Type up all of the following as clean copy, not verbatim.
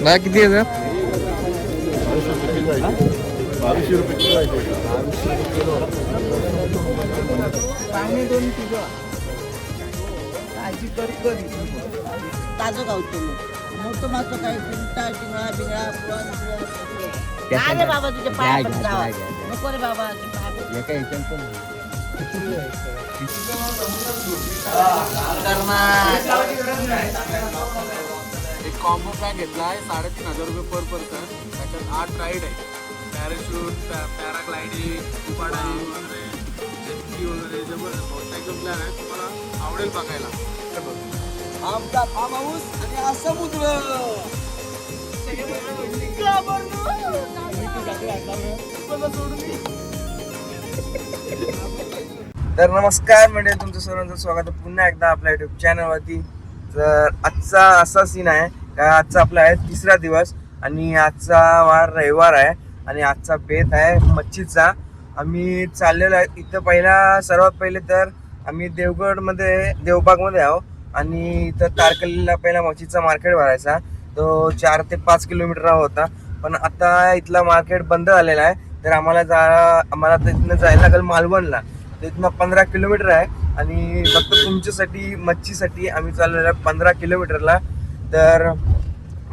नाही किती आहे 2200 रुपये किलो आहे. ताजं गावतो मोठं मासं काय चिंता शिंगळा बिंगळा पुरण रे बाबा तुझ्या पाया नको रे बाबा एक कॉम्बो पॅक घेतला आहे 3500 रुपये पर पर्सन. त्याच्यात 8 राईड आहे. पॅराशूट, पॅराग्लायडिंग, स्कुबा डायव्हिंग वगैरे, जेटस्की वगैरे जबरदस्त मोठा एकदम प्लॅन आहे. तुम्हाला आवडेल बघायला. आमचा फार्म हाऊस आणि हा समुद्र तर नमस्कार मंडळी, तुमचं सर्वांचं स्वागत आहे पुन्हा एकदा आपल्या युट्यूब चॅनलवरती. तर आजचा असा सीन आहे का आजचा आपला आहे 3रा दिवस आणि आजचा वार रविवार आहे आणि आजचा बेत आहे मच्छीचा. आम्ही चाललेलो आहे इथं सर्वात पहिले तर आम्ही देवबागमध्ये आहो आणि इथं तारकर्लीला पहिला मच्छीचा मार्केट भरायचा. तो 4 ते 5 किलोमीटर होता, पण आता इथला मार्केट बंद झालेला आहे. तर आम्हाला तिथनं जायला लागेल मालवणला. इथनं 15 किलोमीटर आहे आणि फक्त तुमच्यासाठी मच्छीसाठी आम्ही चाललेलो आहे 15 किलोमीटरला. तर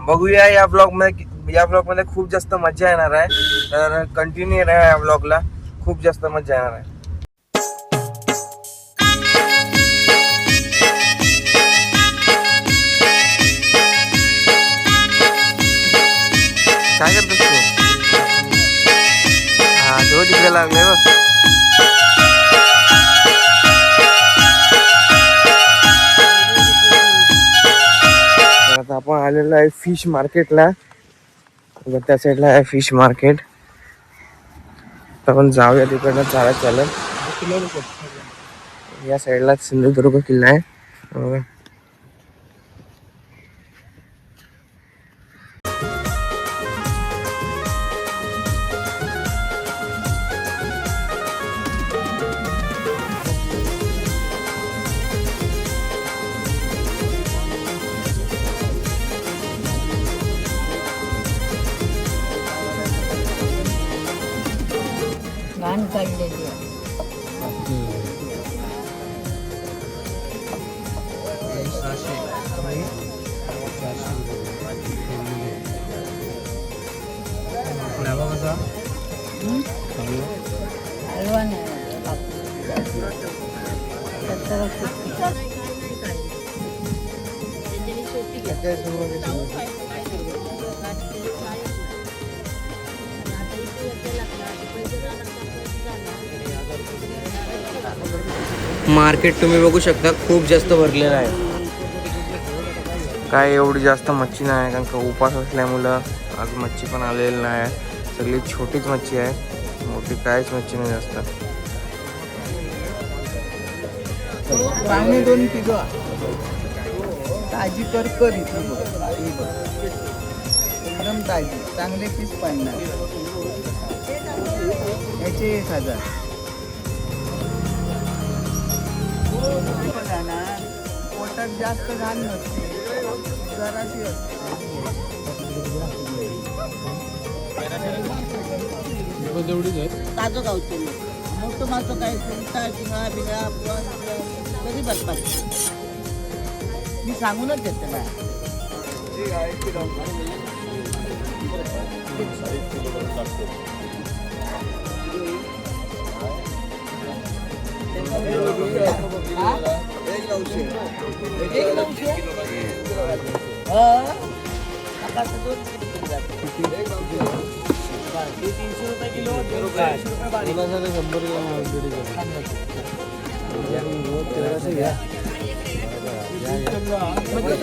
बघूया या ब्लॉगमध्ये खूप जास्त मजा येणार आहे. तर कंटिन्यू राहा या ब्लॉगला, खूप जास्त मजा येणार आहे. काय करतोस तू? हा तो तिकडे लागले बघ. आता आपण आलेलो आहे फिश मार्केटला. त्या साईडला आहे फिश मार्केट. आपण जाऊया तिकडनं चालत. या साईडला सिंधुदुर्ग किल्ला आहे. घाण काढलेली आहे. हलवा नाही मार्केट तुम्ही बघू शकता खूप जास्त भरलेलं आहे. काय एवढी जास्त मच्छी नाही, कारण का उपास असल्यामुळं आज मच्छी पण आलेली नाही. सगळी छोटीच मच्छी आहे, मोठी काहीच मच्छी नाही जास्त. 2 किलो ताजी करकरी एकदम ताजी, चांगले पीस पडणार. याचे 1000. पोटात जास्त घाण नसते, जराशी असते. ताजं गावतो मोठं मासं काय चिंता शिंगळा बिंगळा पुरण कधी बसतात. मी सांगूनच देते ना.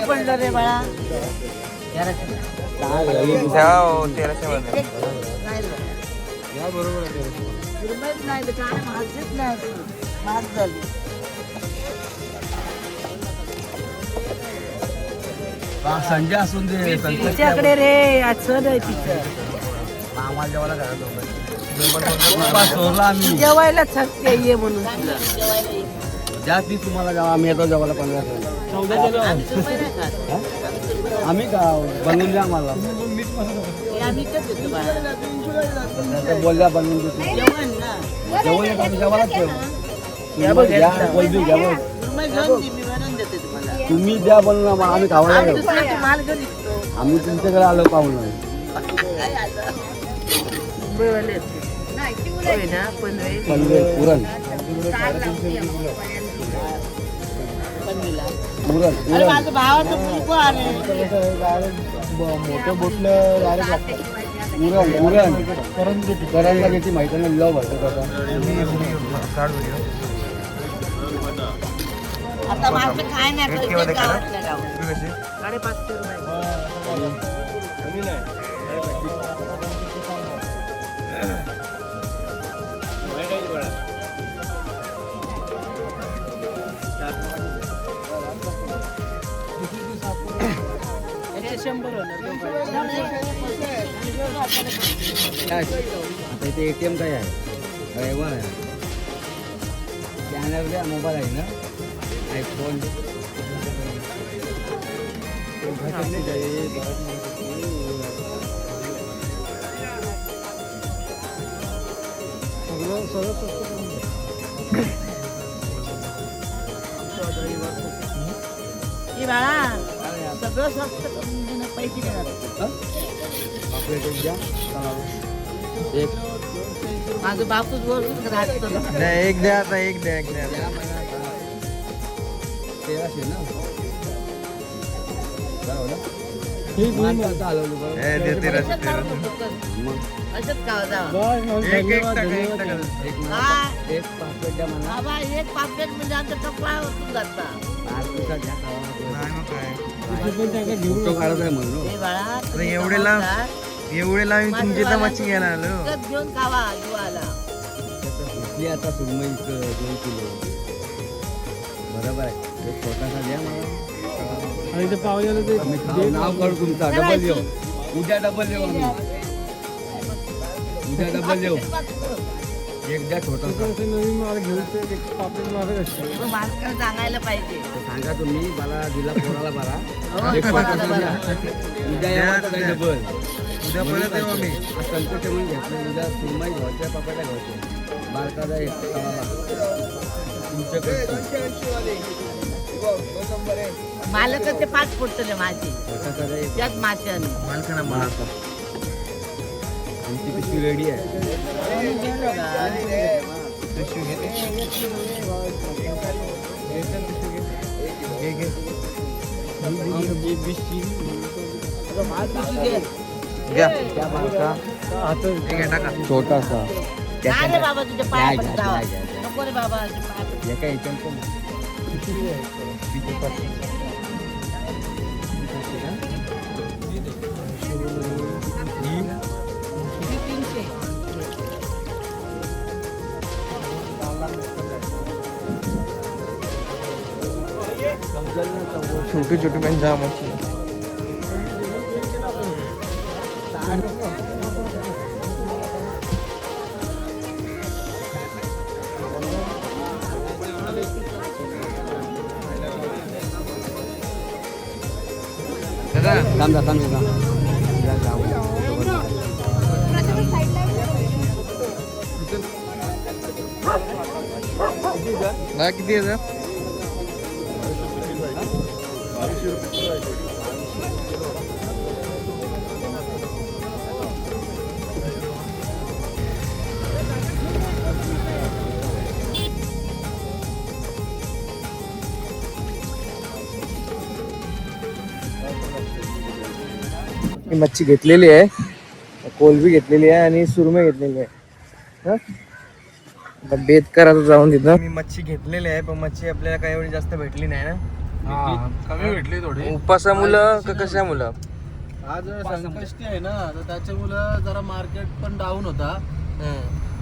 पडलं रे बाळा 1300 मध्ये नाही काय महागच नाही महाग झाली. संजय असून दे तिच्याकडे रे असं नाही तिचं आम्हाला जेवायला घरात जेवायला थकते ये म्हणून ज्या ती तुम्हाला जेव्हा आम्ही येतो जेवायला 15 आम्ही सुरमई नाही खात. आम्ही का बनवून द्या आम्हाला हे आम्ही इकत देतो बाळा. बोलल्या बनवून देतो जेवण ना. जेवण येत आम्ही जेवायलाच ठेवू. घ्या बघ, घ्या घ्या. कोलबी घ्या बघ. सुरमई घेऊन दे, मी बनवून देते तुम्हाला. तुम्ही द्या बनवून आम्हाला आम्ही खावायला आम्ही घेऊ. दुसऱ्याचे माल घेऊन विकतो. आम्ही तुमच्याकडे आलो पाहून काय आता? मुंबईवाले आहेत. होय ना, पनवेल. पनवेल पुरण पनवेलला. पुरण अरे पुरण माझं भावाचं मुलगो आले. मोठं बोटलं पुरण पुरण करंला किती माहिती नाही लव भरतो तसा आता मासे काय नाही पाहिजे गावातल्या गावात. 550 रुपये. हे 100 होणार. आता इथे ATM काय आहे रविवार आहे स्कॅनर द्या मोबाईल आहे ना आयफोन हे बाळा सगळं स्वस्त करून देणं, पैसे देणार. एक माझं बापूच वरून राहतो. एक द्या आता एक द्या एक द्या 1300 ना माणसं हलवली बरोबर. ए, दे 1300. मग असंच खावा जावा. एक एक टाका एक टाका काय? एक पासपोर्ट द्या म्हणा बाबा एक पापलेट म्हणजे आमचा कपडा उचलून जाता. 8 दिवसात घ्या खावा नाही मग काय फोटो काढत आहे म्हणून हे बाळा अरे तुम्ही एवढे लांब कमावतात, एवढे लावून तुमची तर मच्छी घ्यायला आलो विकत घेऊन खावा जीवाला. घेतली आता सुरमई 2 किलो बरोबर आहे एक छोटासा द्या मला आम्ही खाऊ नाव काढू तुमचा डबल येऊ उद्या डबल येऊ आम्ही उद्या डबल येऊ एक द्या छोटासा मास्कर सांगायला पाहिजे. सांगा तुम्ही मला दिला पोराला बरा हो, एक पोराला छोटासा बरा. द्या. उद्या यावं तर डबल उद्या परत येऊ आम्ही संकट म्हणून घेतलं उद्या सुरमई घ्यायच्या पापड्या घ्यायच्या बारकाचा एक तवाला तुमच्याकडे मालक ते 5 फुटले माझे छोटासा द्या एक त्यात मासे आणि मालकाना मला आमची पिशवी रेडी आहे घ्या त्या बारका ठीक आहे टाका छोटासा काय रे बाबा तुझ्या पाया घ्या, पडत जावा. घ्या, घ्या. नको रे बाबा असे पाय पडत. एका याच्यात पण हे 300. छोटी छोटी पण जाम मच्छी थांब जा थांब जा ना किती आहे सर? 2200 रुपये किलो आहे. मी मच्छी घेतलेली आहे कोलबी घेतलेली आहे आणि सुरमई घेतलेली आहे आता बेत करायचं जाऊन तिथं मी मच्छी घेतलेली आहे पण मच्छी आपल्याला काही एवढी जास्त भेटली नाही ना कमी भेटली थोडी. उपासामुळं का कशामुळं आज संकष्टी आहे ना तर त्याच्यामुळं जरा मार्केट पण डाऊन होता.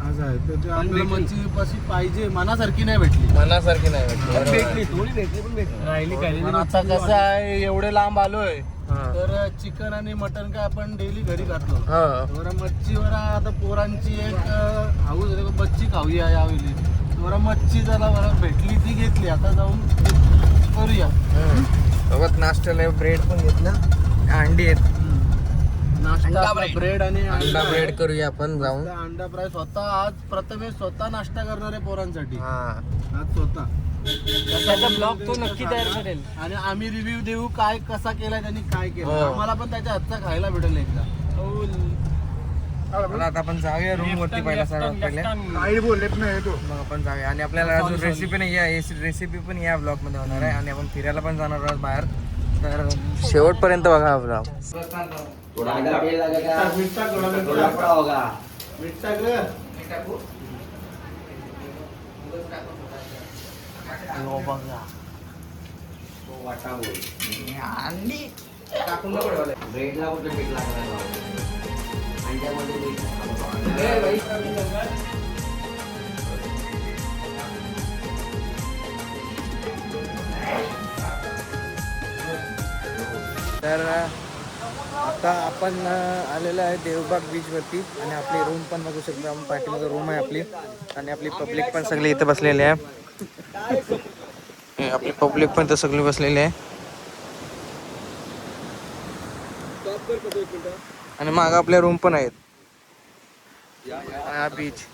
आपल्याला मच्छी कशी पाहिजे मनासारखी नाही भेटली. मनासारखी नाही भेटली भेटली थोडी भेटली पण भेटली राहिली काही आता कसं आहे एवढे लांब आलोय हा. तर चिकन आणि मटन काय आपण डेली घरी खातो. हा जरा मच्छीवर आता पोरांची एक हाऊस होते मच्छी खाऊया यावेळी. जरा मच्छी जरा भेटली ती घेतली आता जाऊन करूया. सोबत नाश्त्याला ब्रेड पण घेतलं, अंडी आहेत. नाश्ता ब्रेड आणि अंडा ब्रेड करूया आपण जाऊन. अंडा फ्राय स्वतः आज प्रथमेश स्वतः नाश्ता करणार आहे पोरांसाठी. हा आज स्वतः त्याचा ब्लॉग तो नक्की तयार करेल. आणि आम्ही रिव्ह्यू देऊ काय कसा केलाय त्यांनी काय केलं. हो. आम्हाला पण त्याच्या हातचा खायला भेटेल एकदा. मला आता आपण जाऊया रूम वरती पहिला सर्वात पहिले. काही बोलत नाही तो. मग आपण जाऊया आणि आपल्याला अजून रेसिपी नाही या रेसिपी पण या ब्लॉग मध्ये होणार आहे आणि आपण फिरायला पण जाणार आहोत बाहेर. तर शेवटपर्यंत बघा हा ब्लॉग. ब्रेडला कुठे पीठ लागणार अंड्यामध्ये पीठ तर आता आपण आलेलो आहे देवबाग बीच वरती आणि आपली रूम पण बघू शकतो. आपण पाठीमागे रूम आहे आपली आणि आपली पब्लिक पण सगळी इथे बसलेली आहे. आपली पब्लिक पण तर सगळी बसलेली आहे आणि माग आपल्या रूम पण आहेत. हा बीच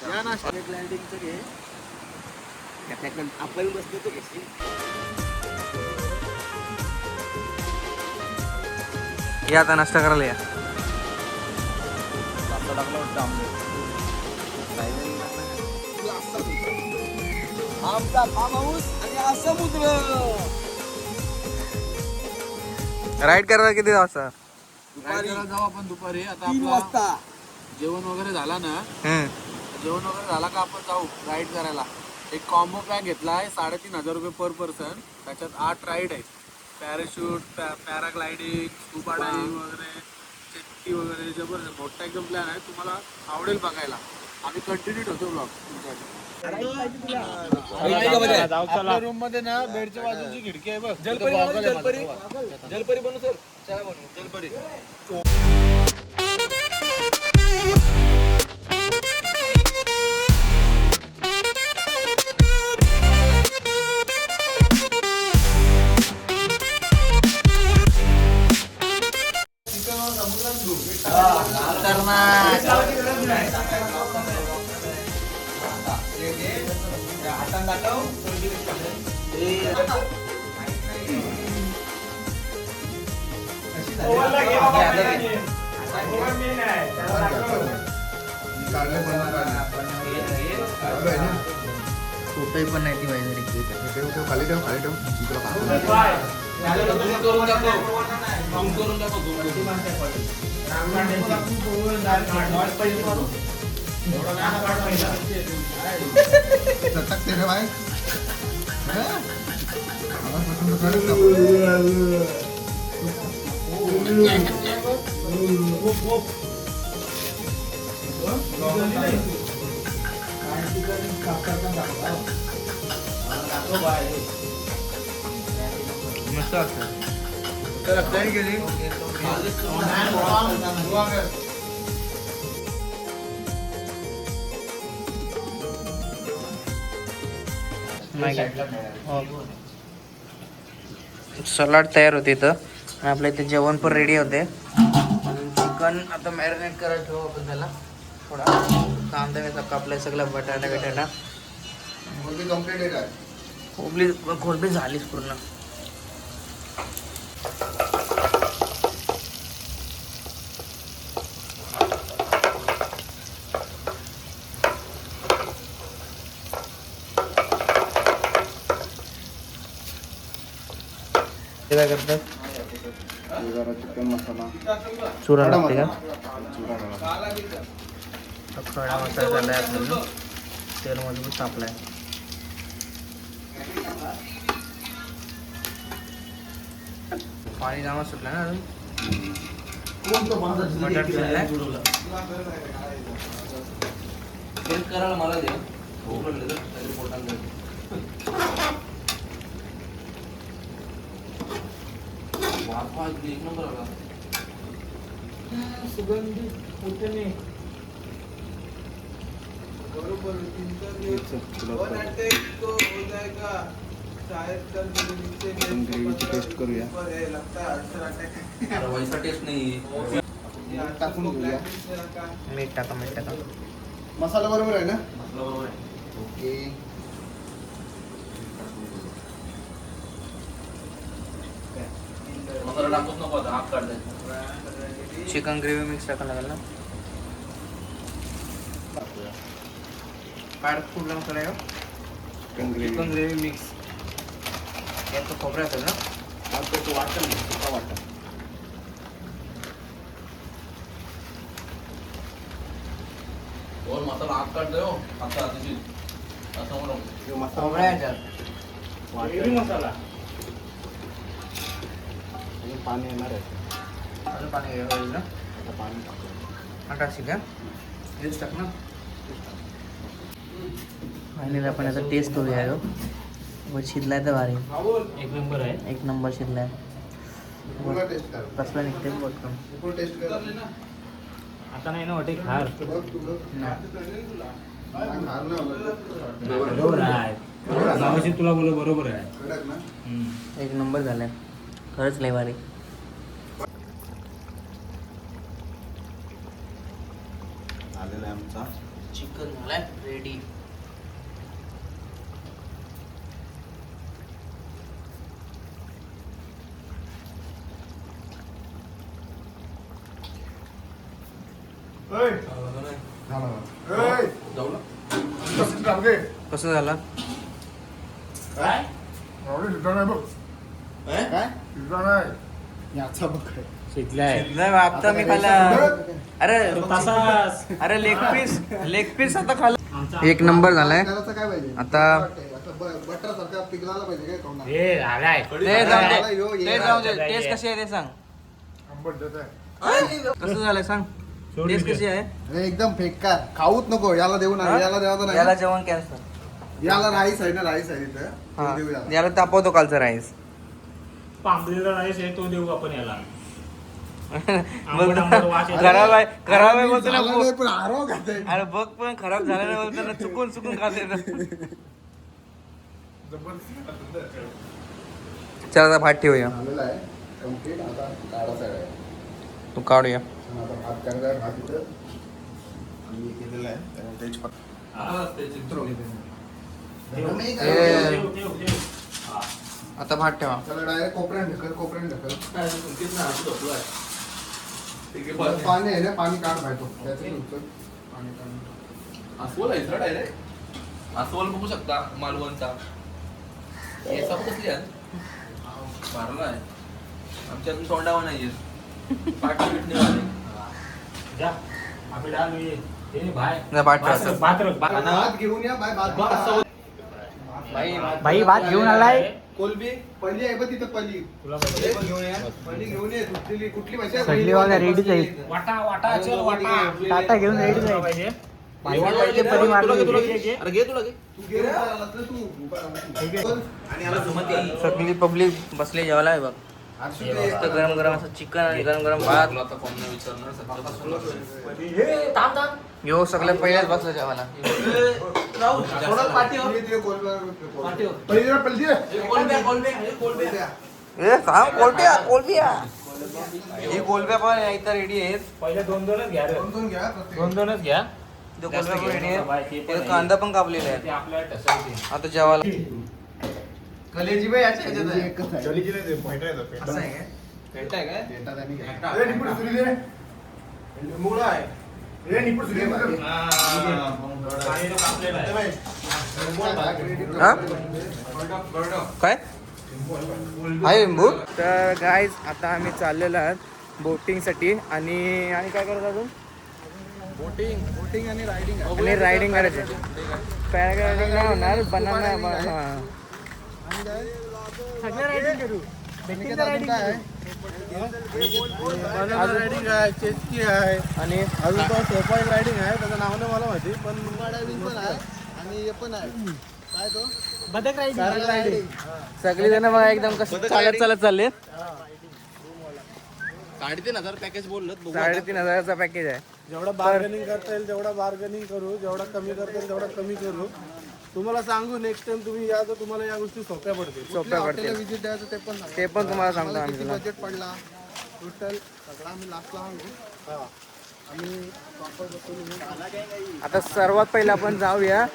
या नाश्ता आपण बसतो तो कशी या आता नाश्ता करायला या. आमचा फार्म हाऊस आणि हा समुद्र. राईड करायला किती वाजता? जाऊ आपण दुपारी. आता 3 आपला वाजता जेवण वगैरे झाला ना, हम्म. जेवण वगैरे झाला का आपण जाऊ राईड करायला. एक कॉम्बो पॅक घेतला आहे 3,500 रुपये पर पर्सन. त्याच्यात 8 राईड आहेत. पॅराशूट, पॅराग्लायडिंग, स्कुबा डायव्हिंग वगैरे, जेट्टी वगैरे. जबरदस्त मोठा एकदम प्लॅन आहे. तुम्हाला आवडेल बघायला. आम्ही कंटिन्यू ठेवतो ब्लॉग तुमच्यासाठी. रूम मध्ये ना बेडच्या बाजूची खिडकी आहे बघ. जलपरी बनू सर. चला बनवू जलपरी. फोटो पण नाही ती पाहिजे. खाली ठेव मस्त असतं. तर फ्लाईट गेली. सलाड तयार होते इथं आणि आपल्या इथे जेवण पण रेडी होते. चिकन आता मॅरिनेट करायला ठेवू आपण त्याला. थोडा कांदा बिंदा कापलाय सगळं बटाटा बिटाटा. खोलबी झालीच पूर्ण. काय करतात? चिकन मसाला चुरा लागते का? चुरा खडा मसाला झालाय आपल्याला. तेल मजबूत तापलाय. पाणी जामा सुटलं ना अजून. मटण शिजलंय. करायला मला दे. एक नंबर आला. सुगंधित उठणे बरोबर 3-4 दिवस वन अटैक तो हो जाएगा शायद कल नीचे टेस्ट करूया. लगता है अल्सर अटैक वैसा टेस्ट नाही टाकून घेऊया. मीठ टाका मसाला बरोबर आहे ना? बरोबर आहे. ओके. मसाला टाकूच नको आता हाफ काढायचं. चिकन ग्रेव्ही मिक्स टाकायला लागेल ना. काय कुठला मसाला आहे हो? Chicken gravy mix. यात तो खोबरा असेल ना. तो वाटण नाही, सुका वाटण. और मसाला हाफ काढतोय हो आता अतिशय असं म्हणून हे मसाला खोबरा आहे त्यात. वाटण. मसाला आणि पाणी येणार आहे. अजून पाणी होईल ना. आता पाणी टाकू. हा टाकशील का हेच टाक ना. फायनली आपण आता टेस्ट करूया. व शिजलाय तर भारी. एक नंबर आहे. एक नंबर शिजलाय. पूर्ण टेस्ट कर. कसला निघते बघ. पूर्ण टेस्ट कर. आता नाही ना वाटे खार बघ तू बघ. नाही, खार नाही आवडत. बरोबर आहे नावाशी तुला बोल बरोबर आहे. कडक ना? एक नंबर झालाय खरंच लय भारी. आलेला आहे आमचा चिकन झालाय रेडी. कसं झाला काय? याचा बघ काय. शिजलाय आता मी खाल्ला. अरे तसाच अरे लेग पीस आता खाल्ला. एक नंबर झालाय. करायचं काय पाहिजे? आता- बटर सारखा पिघलायला पाहिजे काय कोणा? हे आलाय ते जाऊ दे टेस्ट कशी आहे ते सांग. कसं झालंय सांग. टेस्ट कशी आहे. अरे एकदम फेक्का. खाऊच नको. याला देऊ ना. हा? याला द्यावं याला नाही. जेवण कॅन्सल. याला राईस आहे ना. राईस आहे इथं. हा देऊ याला. याला तापवतो कालचा राईस. पांबलेला राईस आहे तो देऊ आपण याला खराब आहे बोलतो ना. झालं नाही, पण आराम खाते. अरे बघ पण खराब झालं नाही बोलतो ना. चुकून खाते ना. चल आता भात ठेवूया. झालेलं आहे कम्प्लीट. आता काढायचं आहे. तू काढूया. आता भात करायचा आहे. भात इथं आम्ही केलेलं आहे. त्यामुळे तेजपत्ता. नाही काय. आता भात ठेवा. चला डायरेक्ट कोपऱ्यात ढकल. पाणी आहे ना. पाणी काढ पाहिजे. त्याचं उचल. पाणी काढ. अस्वल आहे डायरेक्ट. अस्वल बघू शकता मालवणचा. हे सब कसली आहे मारला आहे. आमच्या अजून तोंडावा नाहीये. पाठी बिटणी वाले. जा आपले डाल हे भाई जा भात ठेवा. भात घेऊन या. भात भाई भात घेऊन आलाय. कोलबी पल्ली आहे बघ तिथं. पल्ली तुला पल्ली घेऊन या. पल्ली घेऊन ये. कुठली भाषा आहे? सगळी वाला रेडीच आहे. वाटा चल वाटा टाटा घेऊन रेडी जाईल. पाहिजे अरे घे तुला घे. तू घेऊन आलास ना तू. आणि याला सगळी पब्लिक बसली जेवायला आहे बघ. मस्त गरम गरम असं चिकन आणि गरम गरम भात. यो सगळ्यात पहिल्याच बसलं जेवायला. ए सांग कोलबिया. ही कोलब्या पण इथं रेडी आहेत. पहिले दोनच घ्या रे. दोनच घ्या. तो कोलब्या पण रेडी आहे. इथं कांदा पण कापलेला ते आहे. आपल्याला ठसायचे. आता जेवायला कलेजी बाई याच्या ह्याच्यात आहे. एकच आहे. असं आहे काय? पेट आहे काय? पेटा त्यांनी घ्या. पाणी कापलेलं आहे. हा? काय आहे लिंबू. तर गाईज आता आम्ही चाललेलो आहोत बोटिंगसाठी. आणि काय करत अजून बोटिंग आणि रायडिंग आहे. आणि रायडिंग करायचे. पॅराग्लायडिंग नाही होणार. बनाना सगळं रायडिंग करू. रायडिंग आहे. रायडिंग आहे. चेस्की आहे. आणि अजून तो सोपा एक रायडिंग आहे. त्याचं नाव नाही मला माहिती. पण रायडिंग पण आहे. आणि हे पण आहे. काय तो बदक रायडिंग. सगळी जण बघा एकदम कसं चालत चालले. 3,500 पॅकेज बोललं 3,500चा पॅकेज आहे. जेवढा बार्गेनिंग करता येईल तेवढा बार्गेनिंग करू, जेवढा कमी करता येईल तेवढा कमी करू. तुम्हाला सांगू नेक्स्ट टाइम तुम्ही या तर तुम्हाला या गोष्टी सोप्या पडतील. सोप्या पडतील विजिट द्यायचं ते पण ते पण तुम्हाला सांगतो आम्ही तुला. बजेट पडला टोटल सगळं आम्ही लास्टला सांगू. आम्ही प्रॉपर बसून आता सर्वात पहिला आपण जाऊया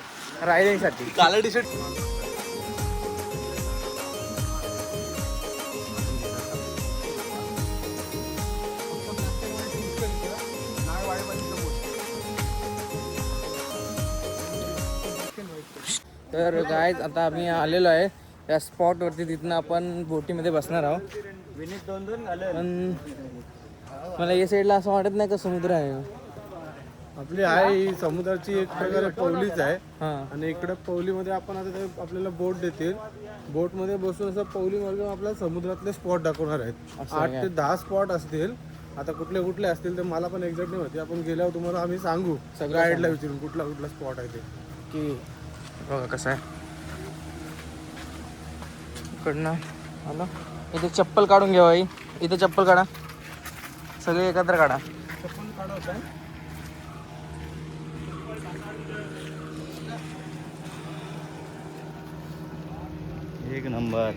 रायडिंगसाठी. काला टी शर्ट तर गाईज आता आम्ही आलेलो आहे या स्पॉटवरती. तिथनं आपण बोटीमध्ये बसणार आहोत. पण मला या साईडला असं वाटत नाही का समुद्र आहे. आपली आहे ही समुद्राची एक प्रकारे पवलीच आहे. हां आणि इकडे पवलीमध्ये आपण आता ते आपल्याला बोट देतील. बोटमध्ये बसून असं पवली मार्ग आपल्याला समुद्रातले स्पॉट दाखवणार आहेत. असं 8 ते 10 स्पॉट असतील. आता कुठले कुठले असतील ते मला पण एक्झॅक्ट नाही माहिती. आपण गेल्यावर तुम्हाला आम्ही सांगू सगळं गाईडला विचारून कुठला कुठला स्पॉट आहे ते. की बघा कसं आहे. इकडनं आलो. इथे चप्पल काढून घ्या बाई. इथे चप्पल काढा, सगळे एकत्र काढा. एक नंबर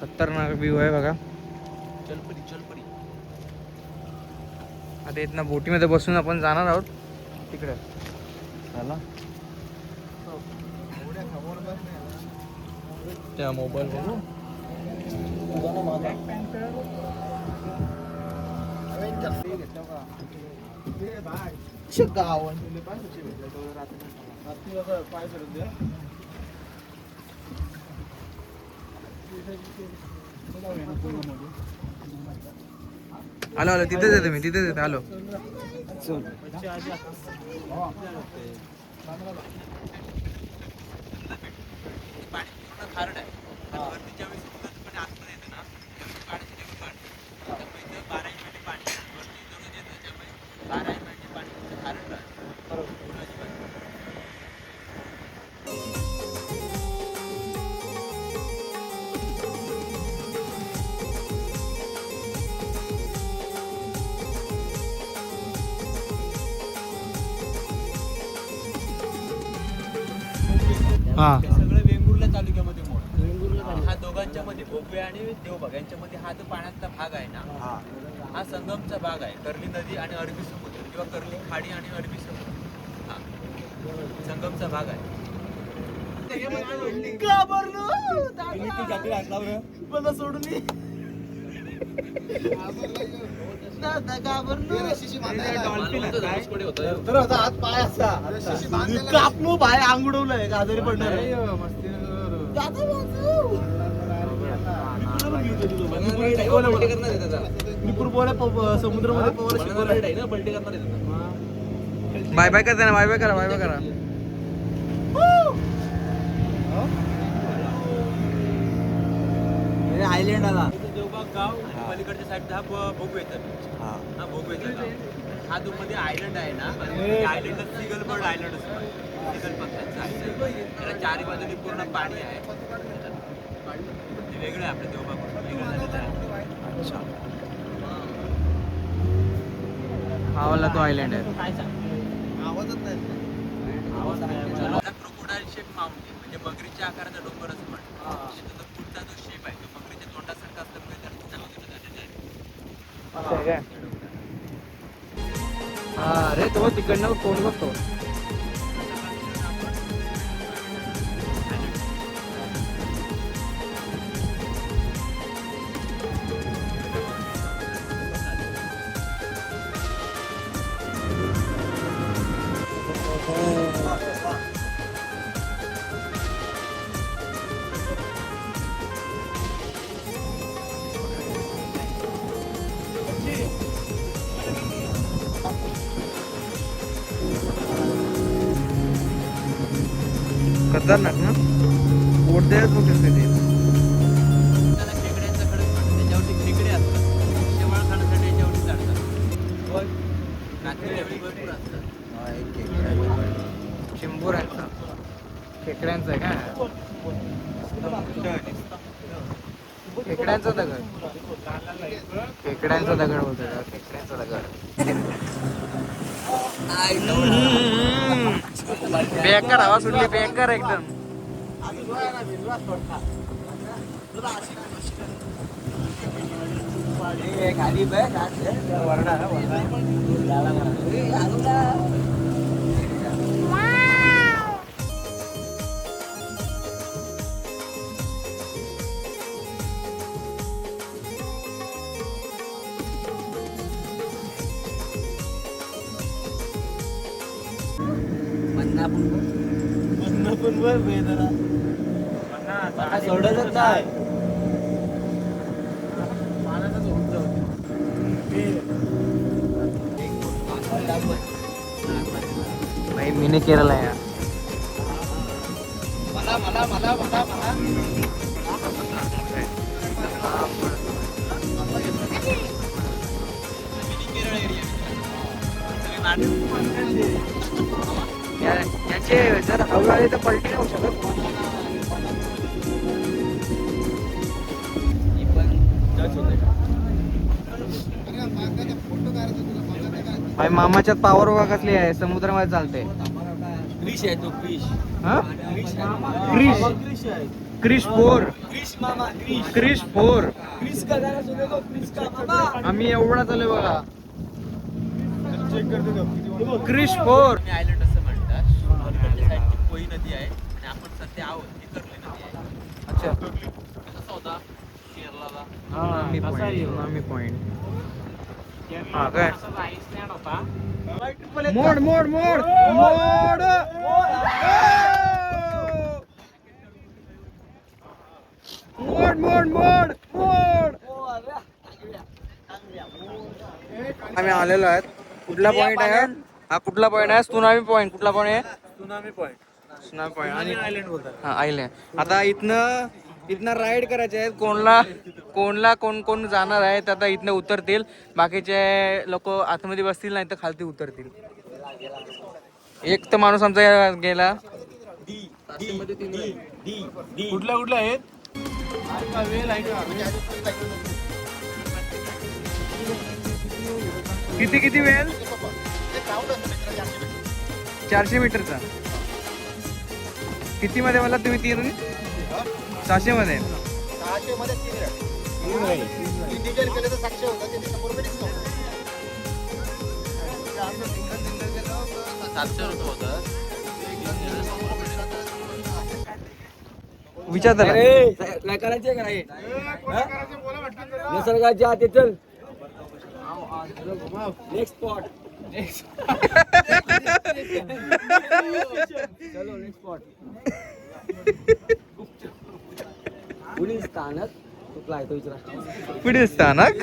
खतरनाक व्ह्यू आहे बघा. चलपरी चलपरी. आता इथनं बोटीमध्ये बसून आपण जाणार आहोत तिकडे. चला त्या मोबाईल बघू. आलो आलो तिथेच येते मी, तिथेच येते. आलो. सगळं वेंगुर्ला तालुक्यामध्ये मोड. हा दोघांच्या मध्ये भोगवे आणि देवबाग यांच्या मध्ये हा जो पाण्यातला भाग आहे ना, हा संगमचा भाग आहे. कर्ली नदी आणि अरबी समुद्र किंवा कर्ली खाडी आणि अरबी समुद्र हा संगमचा भाग आहे. कापलो बाय आंगडवलंय गाजरी पडणार समुद्रामध्ये बाय बाय करते ना, बाय बाय करा, बाय बाय करा. आयलंड आला देवबाग गाव आणि पलीकडच्या साईड हा भोगवेचा बीच. हा भोगवेचा गाव. हा जो मध्ये आयलंड आहे ना, आयलंड सिगल बर्ड आयलंड असतो. सिगल पक्ष्यांचं आहे. त्याला चारी बाजूनी पूर्ण पाणी आहे. ते वेगळं आहे आपल्या देवबाग वेगळं झालेलं आहे. अच्छा, हा वाला तो आयलंड आहे. आवाजच नाही. क्रोकोडाईल शेप माउंटेन म्हणजे मगरीच्या आकाराचा डोंगर असं म्हणतात. त्याचा पुढचा जो शेप आहे तो मगरीच्या तोंडासारखा असल्यामुळे त्याचं नाव दिलं झालेलं आहे. असं आहे काय? हा रे, तो तिकडनं तोंड बघतो. खतरनाक ना, पोटद्याच मोठे असते ते. त्याला खेकड्यांचा खडक म्हणतात. त्याच्यावरती खेकडे असतात. शेवाळ खाण्यासाठी याच्यावरती चढतात. रात्रीच्या वेळी भरपूर असतात. चिंबोऱ्यांचा, खेकड्यांचा आहे काय? खेकड्यांचा दगड खेकड्यांचा दगड बोलतोय खेकड्यांचा दगड बेकार हवा सुटली बेकार एकदम सोडतच नाही भाई मिनी केरळ आहे याचे जर हवा आली तर पलटी नाही होऊ शकत भाई मामाच्यात पावर बघा कसली आहे समुद्रामध्ये चालते क्रिश आहे तो क्रिश हा क्रिश फोर क्रिश का गाना सुने तो क्रिश का मामा आम्ही एवढा चालू बघा क्रिश फोर आयलंड असं म्हणतात पलीकडच्या साईडची कोई नदी आहे आणि आपण सध्या आहोत ती कर्ली नदी आहे अच्छा कसा होता केरळला नामी पॉइंट हा काय मोड मोड मोड मोड मोड मोड मोड मोड आम्ही आलेलो आहेत कुठला पॉइंट आहे हा कुठला पॉइंट आहे सुनामी पॉइंट कुठला पॉइंट आहे सुनामी पॉइंट आणि आयलंड बोलतात हा आयलंड आता इथनं राईड करायचे आहेत कोणला कोण जाणार आहे तर आता इथनं उतरतील बाकीचे लोक आतमध्ये बसतील नाही तर खालती उतरतील एक तर माणूस आमचा गेला कुठल्या आहेत किती वेळ 400 मीटरचा किती मध्ये मला तुम्ही 600 मध्ये विचार करायचे निसर्गाच्या आत चल नेक्स्ट स्पॉट चलो नेक्स्ट स्पॉट पुढील स्थानक कुठला आहे तो विचारा पुढील स्थानक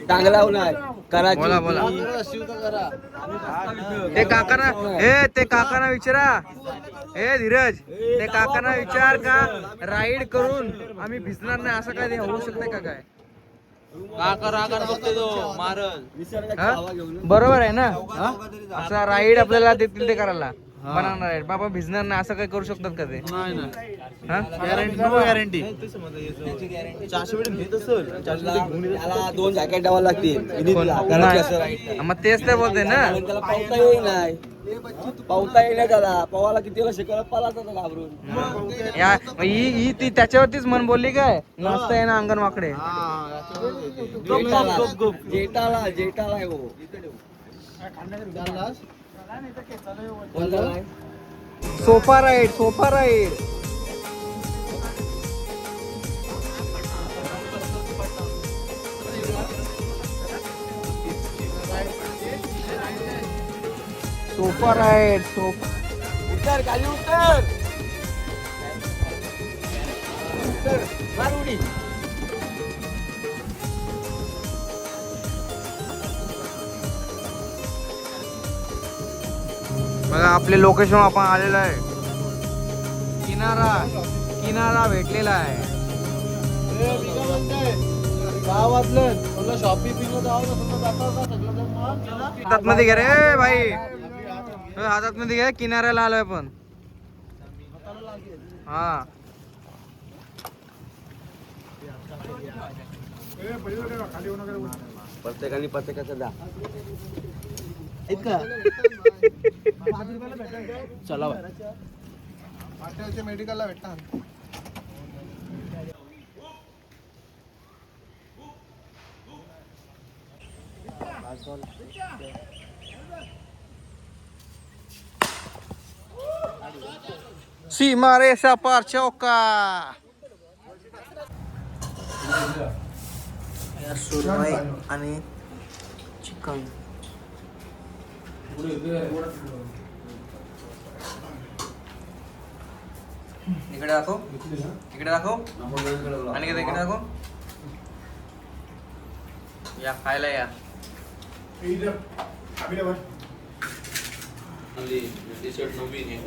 चांगला होणार कराची बोला बोला ते काकांना विचारा हे धीरज ते काकांना विचार का राईड करून आम्ही भिजणार नाही असं काय होऊ शकतंय का काय बघते तो मारल हा? बरोबर आहे ना असा राईड आपल्याला देतील ते करायला बनवणार आहे बाबा भिजणार नाही असं काय करू शकतात का ते हा? गॅरंटी त्याला 2 जॅकेट द्यावं लागतील नाही. मग तेच तर बोलते ना त्याला पावता येईल नाही पावता येईल त्याला पवाला किती वेळा शिकवलं पालाच घाबरून या ही ती त्याच्यावरतीच मन बोलली काय नसता आहे ना अंगण वाकडे जेटाला आहे हो सोफा राईड उतर खाली उतर मार उडी बघा आपले लोकेशन आपण आलेलो आहे किनारा भेटलेला आहे हातात मध्ये घे रे भाई हातात मध्ये घे किनाऱ्याला आलोय आपण हा प्रत्येकाने प्रत्येकाचा द्या. चला मेडिकलला भेटता. सीमारेषा पार चौका. सुरमई आणि चिकन. इकडे दाखव, इकडे दाखव आणि इकडे दाखव. या खायला या. टी शर्ट नवीन आहे.